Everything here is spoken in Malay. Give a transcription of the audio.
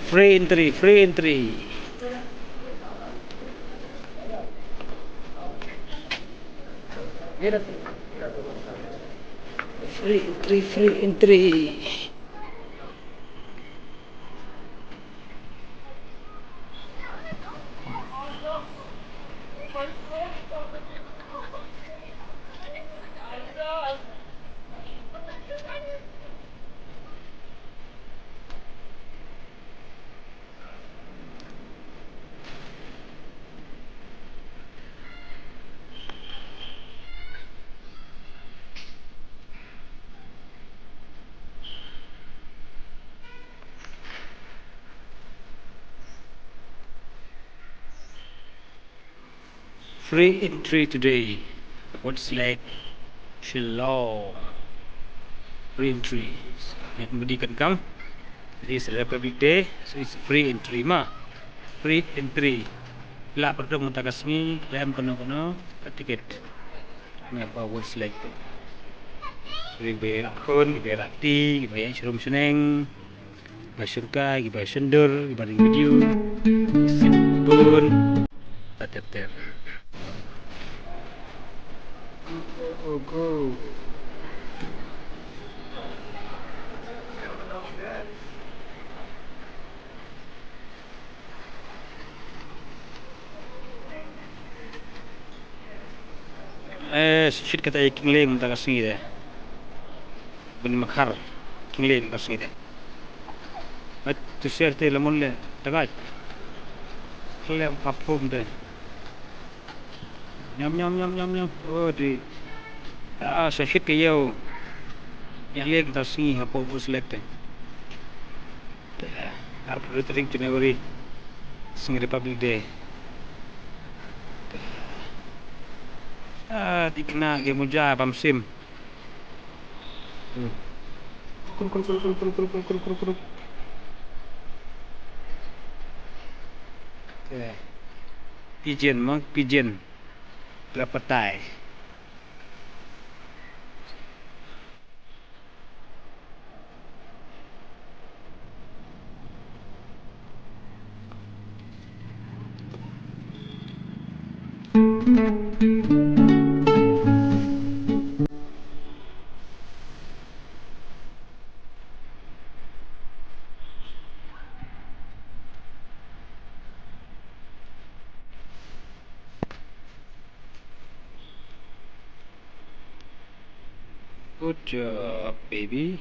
Free entry, free entry. Free entry, free entry. Free entry today. Wardslake, Shillong. Free entry. Nobody can come. This is Republic Day, so it's free entry ma. Free entry. La perlu mentakasmi, lem kono tiket. Ngapa Wardslake tu? Free bayar kon, bayar rati, bayar serum seneng, bayar surga, bayar sendur, bayar video, pun, ter. Go. Shit kata king lieng mentakasmi deh. Bani makhar, king lieng mentakasmi deh. Tu share te lamon le, tagay. Kaya papum deh. Nyam. Oh di. Sa shit kayo. Yang lieng mentakasmi hapo Wardslake deh. April 3 January. Sing Republic Day. Di kena game muja pamsim. Kuruk. Pigeon. Pelapatai. Good job, baby.